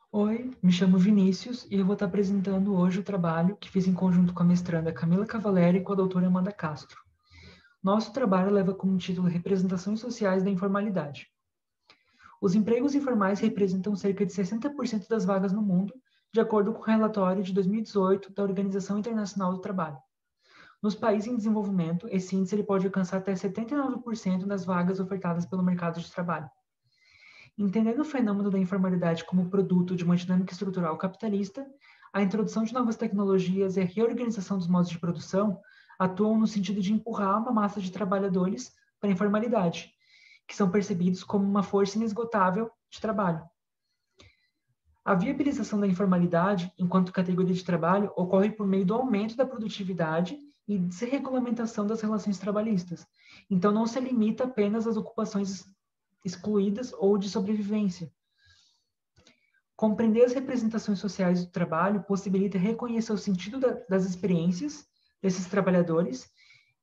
Oi, me chamo Vinícius e eu vou estar apresentando hoje o trabalho que fiz em conjunto com a mestranda Camila Cavaleri e com a doutora Amanda Castro. Nosso trabalho leva como título Representações Sociais da Informalidade. Os empregos informais representam cerca de 60% das vagas no mundo, de acordo com o relatório de 2018 da Organização Internacional do Trabalho. Nos países em desenvolvimento, esse índice ele pode alcançar até 79% das vagas ofertadas pelo mercado de trabalho. Entendendo o fenômeno da informalidade como produto de uma dinâmica estrutural capitalista, a introdução de novas tecnologias e a reorganização dos modos de produção atuam no sentido de empurrar uma massa de trabalhadores para a informalidade, que são percebidos como uma força inesgotável de trabalho. A viabilização da informalidade, enquanto categoria de trabalho, ocorre por meio do aumento da produtividade e desregulamentação das relações trabalhistas. Então, não se limita apenas às ocupações excluídas ou de sobrevivência. Compreender as representações sociais do trabalho possibilita reconhecer o sentido das experiências desses trabalhadores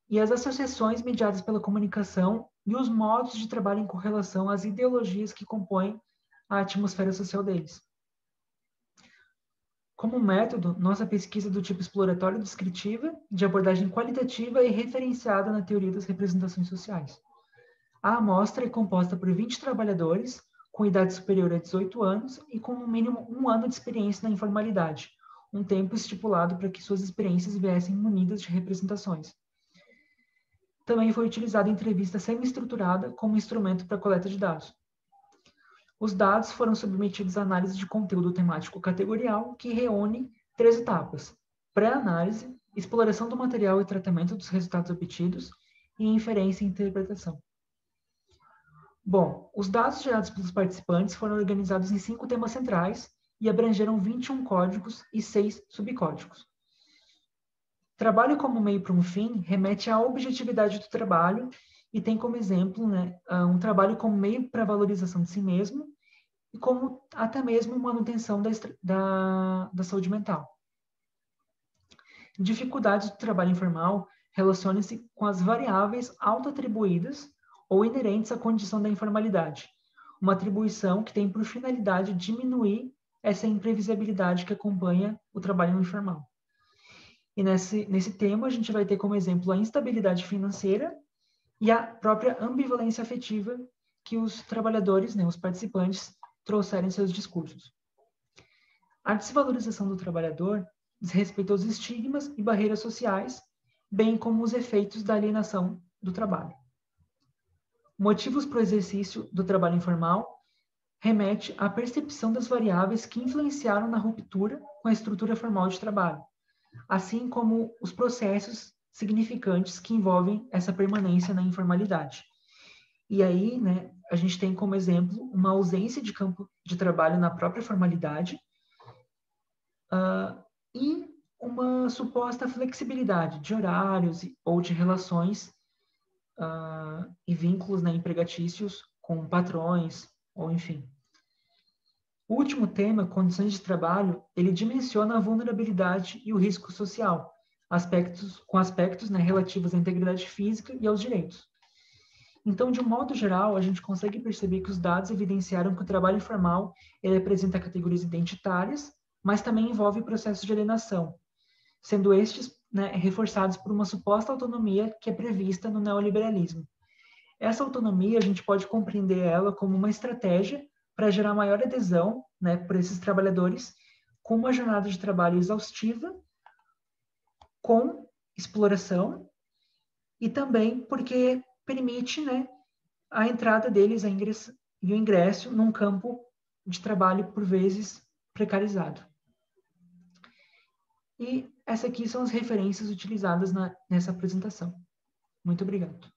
e as associações mediadas pela comunicação e os modos de trabalho em correlação às ideologias que compõem a atmosfera social deles. Como método, nossa pesquisa é do tipo exploratório descritiva, de abordagem qualitativa e referenciada na teoria das representações sociais. A amostra é composta por 20 trabalhadores com idade superior a 18 anos e com no mínimo 1 ano de experiência na informalidade, um tempo estipulado para que suas experiências viessem munidas de representações. Também foi utilizada a entrevista semi-estruturada como instrumento para a coleta de dados. Os dados foram submetidos à análise de conteúdo temático categorial, que reúne 3 etapas: pré-análise, exploração do material e tratamento dos resultados obtidos, e inferência e interpretação. Bom, os dados gerados pelos participantes foram organizados em 5 temas centrais e abrangeram 21 códigos e 6 subcódigos. Trabalho como meio para um fim remete à objetividade do trabalho e tem como exemplo, um trabalho como meio para a valorização de si mesmo e como até mesmo manutenção da saúde mental. Dificuldades do trabalho informal relacionam-se com as variáveis autoatribuídas ou inerentes à condição da informalidade, uma atribuição que tem por finalidade diminuir essa imprevisibilidade que acompanha o trabalho informal. E nesse tema, a gente vai ter como exemplo a instabilidade financeira e a própria ambivalência afetiva que os trabalhadores, os participantes, trouxeram em seus discursos. A desvalorização do trabalhador diz respeito aos estigmas e barreiras sociais, bem como os efeitos da alienação do trabalho. Motivos para o exercício do trabalho informal remete à percepção das variáveis que influenciaram na ruptura com a estrutura formal de trabalho, assim como os processos significantes que envolvem essa permanência na informalidade. E aí, a gente tem como exemplo uma ausência de campo de trabalho na própria formalidade e uma suposta flexibilidade de horários ou de relações e vínculos empregatícios com patrões, ou enfim. O último tema, condições de trabalho, ele dimensiona a vulnerabilidade e o risco social, com aspectos relativos à integridade física e aos direitos. Então, de um modo geral, a gente consegue perceber que os dados evidenciaram que o trabalho informal ele apresenta categorias identitárias, mas também envolve processos de alienação, sendo estes reforçados por uma suposta autonomia que é prevista no neoliberalismo. Essa autonomia, a gente pode compreender ela como uma estratégia para gerar maior adesão por esses trabalhadores com uma jornada de trabalho exaustiva, com exploração, e também porque permite a entrada deles e o ingresso num campo de trabalho, por vezes, precarizado. E essas aqui são as referências utilizadas nessa apresentação. Muito obrigado.